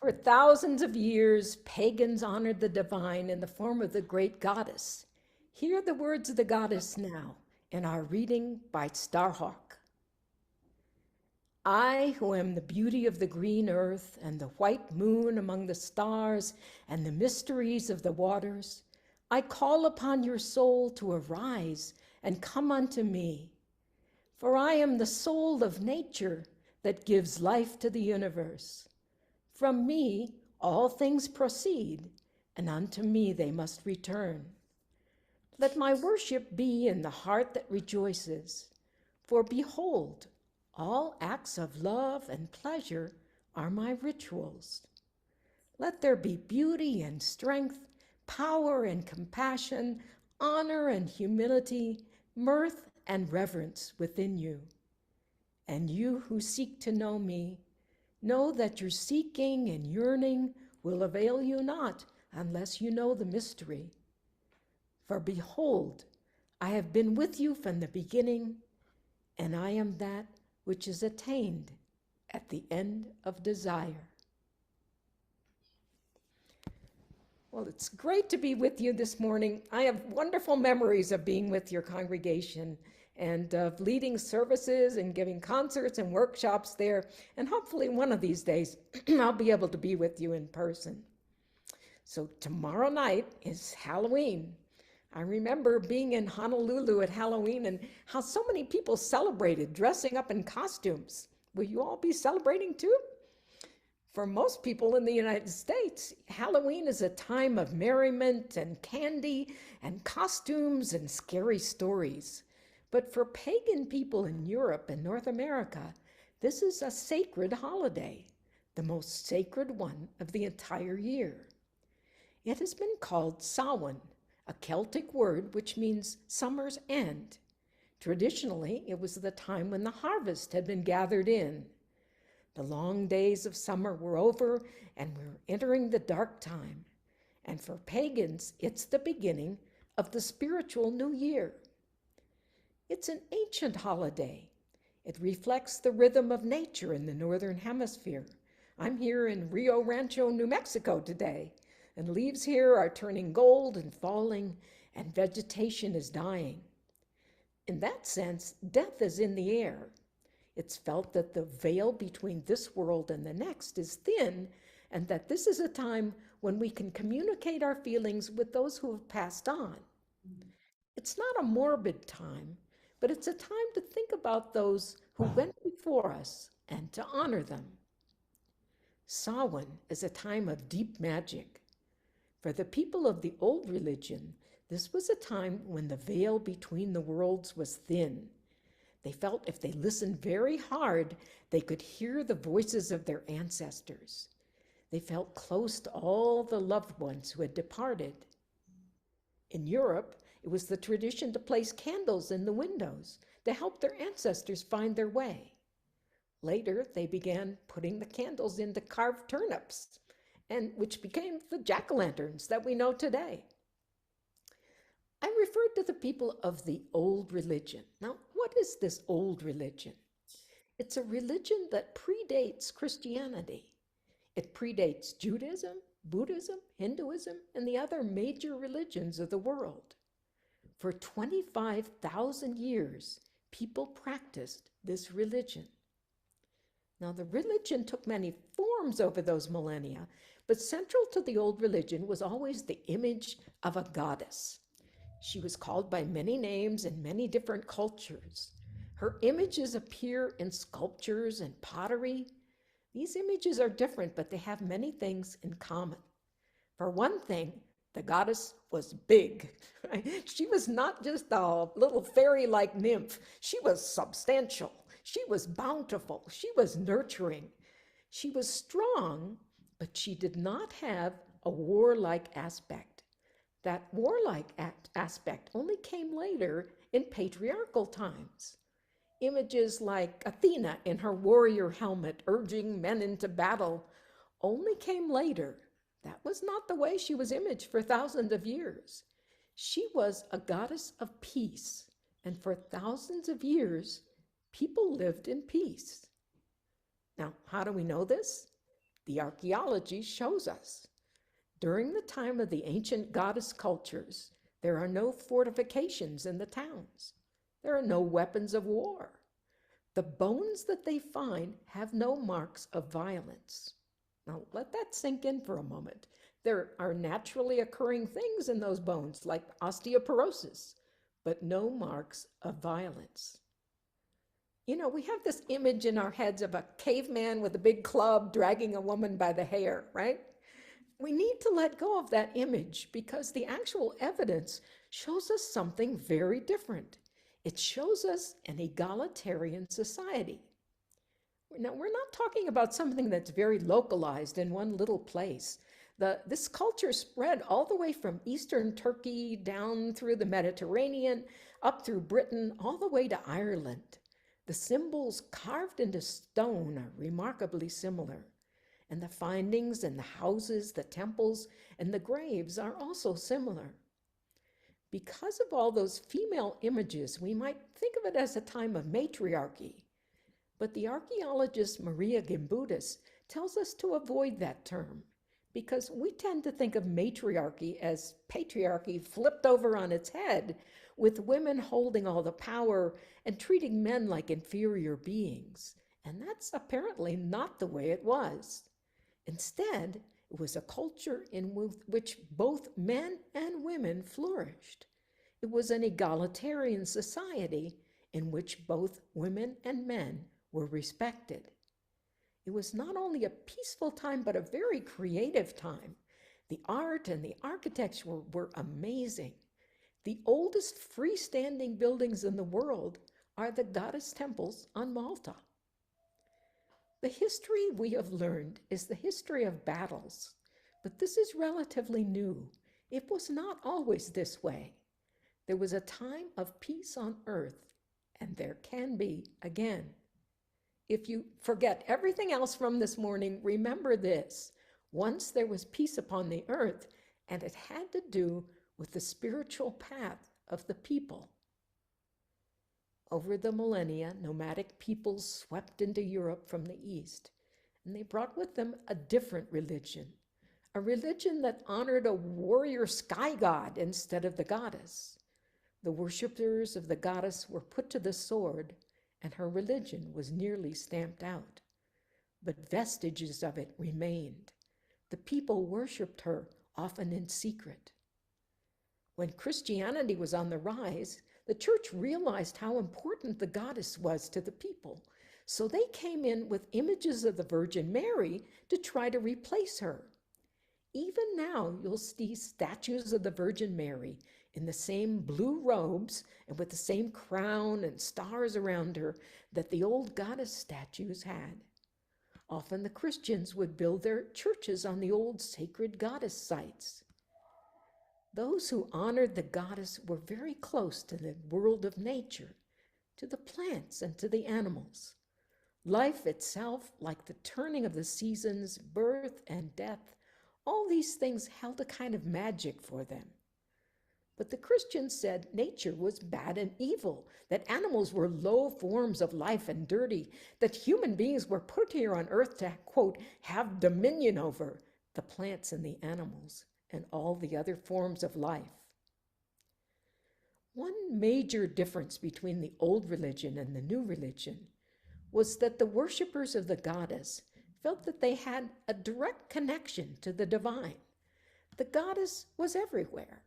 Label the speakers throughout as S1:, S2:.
S1: For thousands of years, pagans honored the divine in the form of the great goddess. Hear the words of the goddess now in our reading by Starhawk. I, who am the beauty of the green earth and the white moon among the stars and the mysteries of the waters, I call upon your soul to arise and come unto me. For I am the soul of nature that gives life to the universe. From me all things proceed, and unto me they must return. Let my worship be in the heart that rejoices, for behold, all acts of love and pleasure are my rituals. Let there be beauty and strength, power and compassion, honor and humility, mirth and reverence within you. And you who seek to know me, know that your seeking and yearning will avail you not unless you know the mystery. For behold, I have been with you from the beginning, and I am that which is attained at the end of desire. Well, it's great to be with you this morning. I have wonderful memories of being with your congregation and of leading services and giving concerts and workshops there. And hopefully one of these days, I'll be able to be with you in person. So tomorrow night is Halloween. I remember being in Honolulu at Halloween and how so many people celebrated dressing up in costumes. Will you all be celebrating too? For most people in the United States, Halloween is a time of merriment and candy and costumes and scary stories. But for pagan people in Europe and North America, this is a sacred holiday, the most sacred one of the entire year. It has been called Samhain, a Celtic word which means summer's end. Traditionally, it was the time when the harvest had been gathered in. The long days of summer were over, and we're entering the dark time. And for pagans, it's the beginning of the spiritual new year. It's an ancient holiday. It reflects the rhythm of nature in the Northern Hemisphere. I'm here in Rio Rancho, New Mexico today, and leaves here are turning gold and falling, and vegetation is dying. In that sense, death is in the air. It's felt that the veil between this world and the next is thin, and that this is a time when we can communicate our feelings with those who have passed on. It's not a morbid time, but it's a time to think about those who went before us and to honor them. Samhain is a time of deep magic. For the people of the old religion, this was a time when the veil between the worlds was thin. They felt if they listened very hard, they could hear the voices of their ancestors. They felt close to all the loved ones who had departed. In Europe, it was the tradition to place candles in the windows to help their ancestors find their way. Later, they began putting the candles into carved turnips, and which became the jack-o'-lanterns that we know today. I referred to the people of the old religion. Now, what is this old religion? It's a religion that predates Christianity. It predates Judaism, Buddhism, Hinduism, and the other major religions of the world. For 25,000 years, people practiced this religion. Now, the religion took many forms over those millennia, but central to the old religion was always the image of a goddess. She was called by many names in many different cultures. Her images appear in sculptures and pottery. These images are different, but they have many things in common. For one thing, the goddess was big. Right? She was not just a little fairy-like nymph. She was substantial. She was bountiful. She was nurturing. She was strong, but she did not have a warlike aspect. That warlike aspect only came later in patriarchal times. Images like Athena in her warrior helmet urging men into battle only came later. That was not the way she was imaged for thousands of years. She was a goddess of peace, and for thousands of years, people lived in peace. Now, how do we know this? The archaeology shows us. During the time of the ancient goddess cultures, there are no fortifications in the towns. There are no weapons of war. The bones that they find have no marks of violence. Now, let that sink in for a moment. There are naturally occurring things in those bones, like osteoporosis, but no marks of violence. You know, we have this image in our heads of a caveman with a big club dragging a woman by the hair, right? We need to let go of that image because the actual evidence shows us something very different. It shows us an egalitarian society. Now, we're not talking about something that's very localized in one little place. This culture spread all the way from eastern Turkey down through the Mediterranean, up through Britain, all the way to Ireland. The symbols carved into stone are remarkably similar. And the findings in the houses, the temples, and the graves are also similar. Because of all those female images, we might think of it as a time of matriarchy. But the archaeologist Maria Gimbutas tells us to avoid that term because we tend to think of matriarchy as patriarchy flipped over on its head, with women holding all the power and treating men like inferior beings. And that's apparently not the way it was. Instead, it was a culture in which both men and women flourished. It was an egalitarian society in which both women and men were respected. It was not only a peaceful time, but a very creative time. The art and the architecture were amazing. The oldest freestanding buildings in the world are the goddess temples on Malta. The history we have learned is the history of battles, but this is relatively new. It was not always this way. There was a time of peace on earth, and there can be again. If you forget everything else from this morning, remember this. Once there was peace upon the earth, and it had to do with the spiritual path of the people. Over the millennia, nomadic peoples swept into Europe from the east, and they brought with them a different religion, a religion that honored a warrior sky god instead of the goddess. The worshippers of the goddess were put to the sword, and her religion was nearly stamped out. But vestiges of it remained. The people worshipped her, often in secret. When Christianity was on the rise, the church realized how important the goddess was to the people, so they came in with images of the Virgin Mary to try to replace her. Even now, you'll see statues of the Virgin Mary in the same blue robes and with the same crown and stars around her that the old goddess statues had. Often the Christians would build their churches on the old sacred goddess sites. Those who honored the goddess were very close to the world of nature, to the plants and to the animals. Life itself, like the turning of the seasons, birth and death, all these things held a kind of magic for them. But the Christians said nature was bad and evil, that animals were low forms of life and dirty, that human beings were put here on earth to, quote, have dominion over the plants and the animals and all the other forms of life. One major difference between the old religion and the new religion was that the worshippers of the goddess felt that they had a direct connection to the divine. The goddess was everywhere.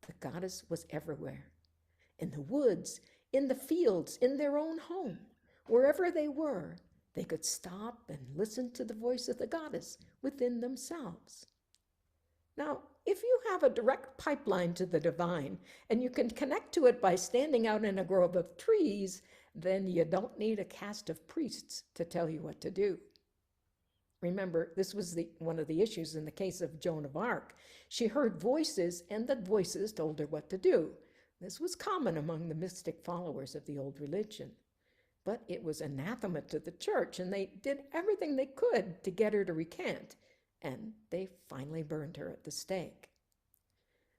S1: The goddess was everywhere. In the woods, in the fields, in their own home, wherever they were, they could stop and listen to the voice of the goddess within themselves. Now, if you have a direct pipeline to the divine and you can connect to it by standing out in a grove of trees, then you don't need a caste of priests to tell you what to do. Remember, this was one of the issues in the case of Joan of Arc. She heard voices, and the voices told her what to do. This was common among the mystic followers of the old religion. But it was anathema to the church, and they did everything they could to get her to recant, and they finally burned her at the stake.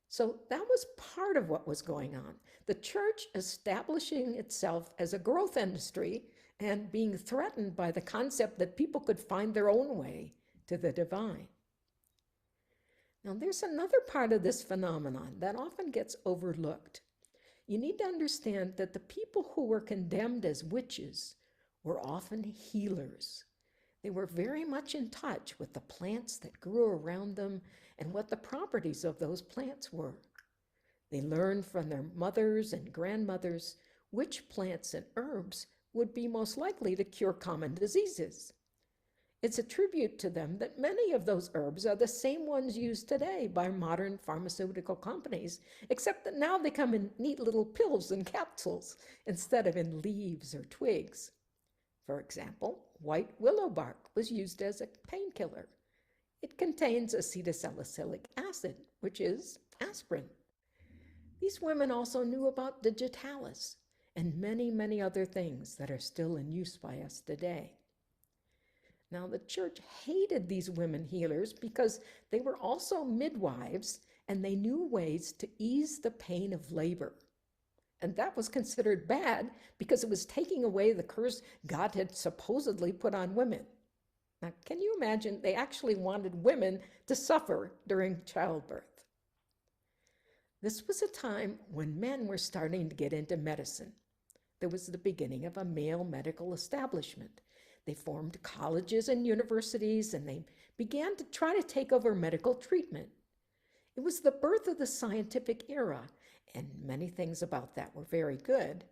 S1: So that was part of what was going on. The church establishing itself as a growth industry and being threatened by the concept that people could find their own way to the divine. Now, there's another part of this phenomenon that often gets overlooked. You need to understand that the people who were condemned as witches were often healers. They were very much in touch with the plants that grew around them and what the properties of those plants were. They learned from their mothers and grandmothers which plants and herbs would be most likely to cure common diseases. It's a tribute to them that many of those herbs are the same ones used today by modern pharmaceutical companies, except that now they come in neat little pills and capsules instead of in leaves or twigs. For example, white willow bark was used as a painkiller. It contains acetylsalicylic acid, which is aspirin. These women also knew about digitalis and many, many other things that are still in use by us today. Now, the church hated these women healers because they were also midwives and they knew ways to ease the pain of labor. And that was considered bad because it was taking away the curse God had supposedly put on women. Now, can you imagine? They actually wanted women to suffer during childbirth. This was a time when men were starting to get into medicine. There was the beginning of a male medical establishment. They formed colleges and universities, and they began to try to take over medical treatment. It was the birth of the scientific era, and many things about that were very good,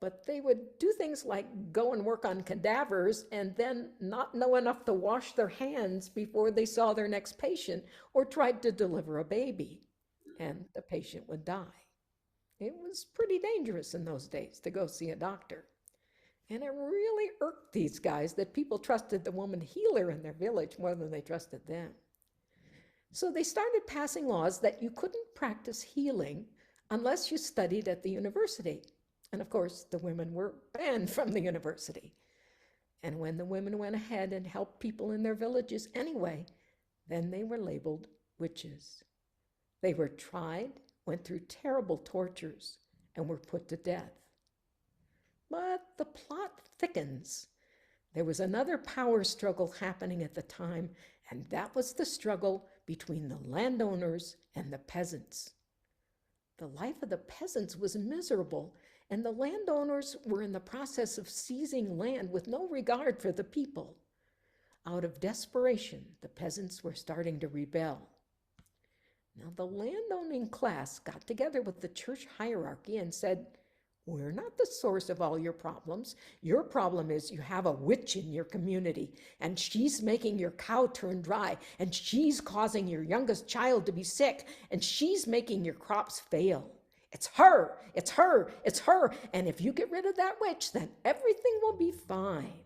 S1: but they would do things like go and work on cadavers and then not know enough to wash their hands before they saw their next patient or tried to deliver a baby, and the patient would die. It was pretty dangerous in those days to go see a doctor. And it really irked these guys that people trusted the woman healer in their village more than they trusted them. So they started passing laws that you couldn't practice healing unless you studied at the university. And of course, the women were banned from the university. And when the women went ahead and helped people in their villages anyway, then they were labeled witches. They were tried, went through terrible tortures, and were put to death. But the plot thickens. There was another power struggle happening at the time, and that was the struggle between the landowners and the peasants. The life of the peasants was miserable, and the landowners were in the process of seizing land with no regard for the people. Out of desperation, the peasants were starting to rebel. Now, the landowning class got together with the church hierarchy and said, "We're not the source of all your problems. Your problem is you have a witch in your community, and she's making your cow turn dry, and she's causing your youngest child to be sick, and she's making your crops fail. It's her, it's her, it's her, and if you get rid of that witch, then everything will be fine."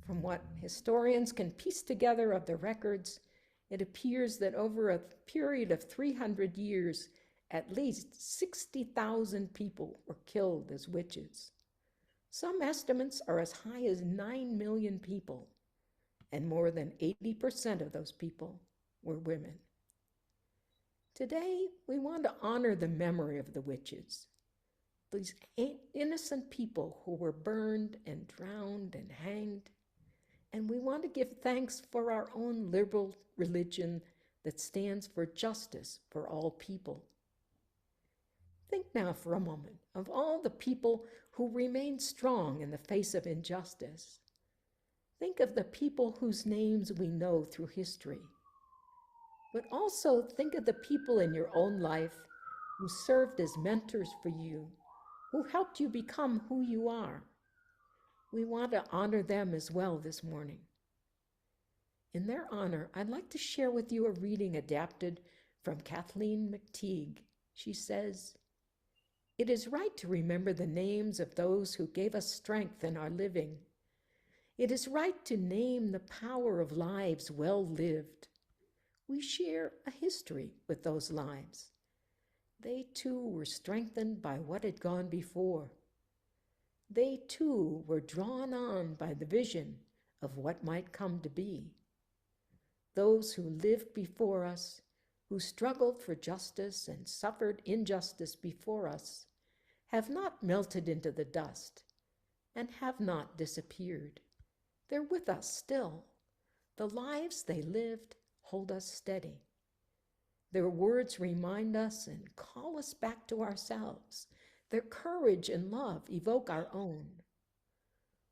S1: From what historians can piece together of the records, it appears that over a period of 300 years, at least 60,000 people were killed as witches. Some estimates are as high as 9 million people, and more than 80% of those people were women. Today, we want to honor the memory of the witches, these innocent people who were burned and drowned and hanged, and we want to give thanks for our own liberal religion that stands for justice for all people. Think now for a moment of all the people who remain strong in the face of injustice. Think of the people whose names we know through history. But also think of the people in your own life who served as mentors for you, who helped you become who you are. We want to honor them as well this morning. In their honor, I'd like to share with you a reading adapted from Kathleen McTeague. She says, "It is right to remember the names of those who gave us strength in our living. It is right to name the power of lives well lived. We share a history with those lives. They too were strengthened by what had gone before. They too were drawn on by the vision of what might come to be. Those who lived before us, who struggled for justice and suffered injustice before us, have not melted into the dust. and have not disappeared. They're with us still. The lives they lived hold us steady. Their words remind us and call us back to ourselves. Their courage and love evoke our own.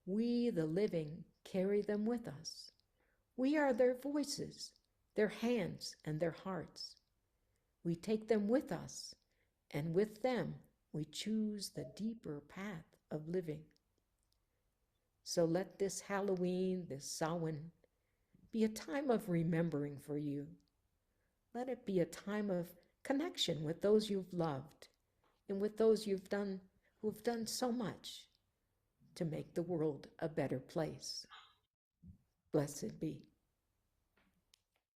S1: We, the living, carry them with us. We are their voices, their hands, and their hearts. We take them with us, and with them we choose the deeper path of living. So let this Halloween, this Samhain, be a time of remembering for you. Let it be a time of connection with those you've loved and with those who have done so much to make the world a better place. Blessed be.